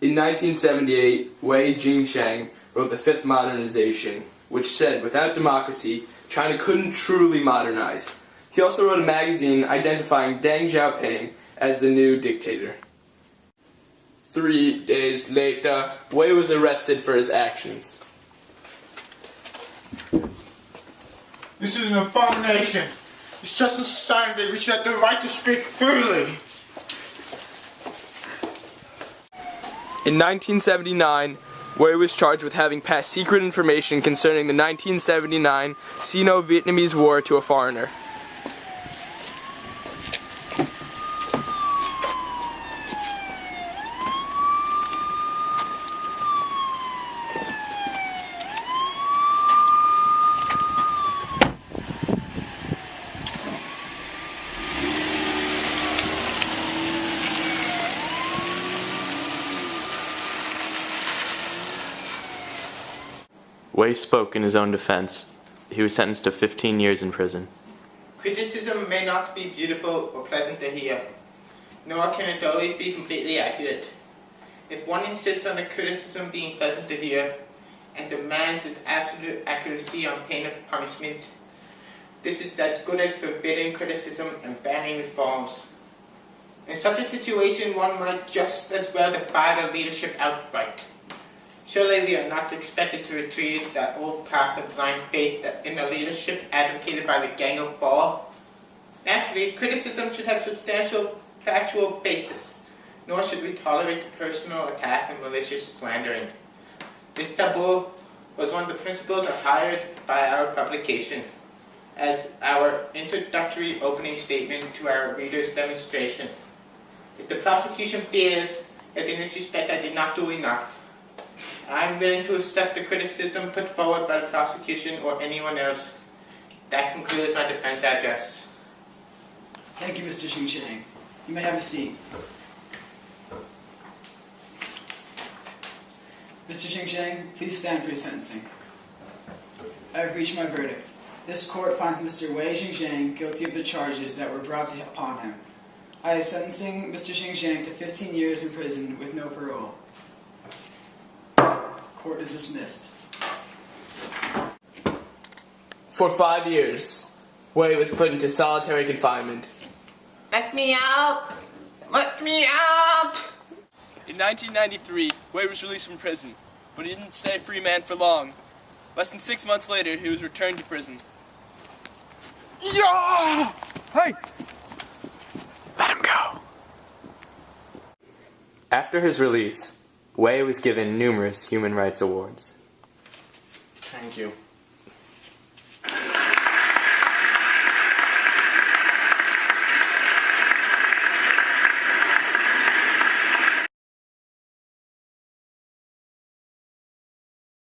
In 1978, Jingsheng wrote The Fifth Modernization, which said, without democracy, China couldn't truly modernize. He also wrote a magazine identifying Deng Xiaoping as the new dictator. 3 days later, Wei was arrested for his actions. This is an abomination. It's just a society which had the right to speak freely. In 1979, Wei was charged with having passed secret information concerning the 1979 Sino-Vietnamese War to a foreigner. Wei spoke in his own defense. He was sentenced to 15 years in prison. Criticism may not be beautiful or pleasant to hear, nor can it always be completely accurate. If one insists on a criticism being pleasant to hear, and demands its absolute accuracy on pain of punishment, this is as good as forbidding criticism and banning reforms. In such a situation, one might just as well defy the leadership outright. Surely we are not expected to retreat that old path of blind faith that in the leadership advocated by the Gang of Four. Naturally, criticism should have substantial factual basis, nor should we tolerate personal attack and malicious slandering. This taboo was one of the principles hired by our publication as our introductory opening statement to our readers' demonstration. If the prosecution fears that in this respect I did not do enough, I am willing to accept the criticism put forward by the prosecution or anyone else. That concludes my defense address. Thank you, Mr. Jingsheng. You may have a seat. Mr. Jingsheng, please stand for your sentencing. I have reached my verdict. This court finds Mr. Wei Jingsheng guilty of the charges that were brought upon him. I am sentencing Mr. Jingsheng to 15 years in prison with no parole. Court is dismissed. For 5 years, Wei was put into solitary confinement. Let me out! Let me out! In 1993, Wei was released from prison, but he didn't stay a free man for long. Less than 6 months later, he was returned to prison. Yeah! Hey! Let him go. After his release, Wei was given numerous human rights awards. Thank you.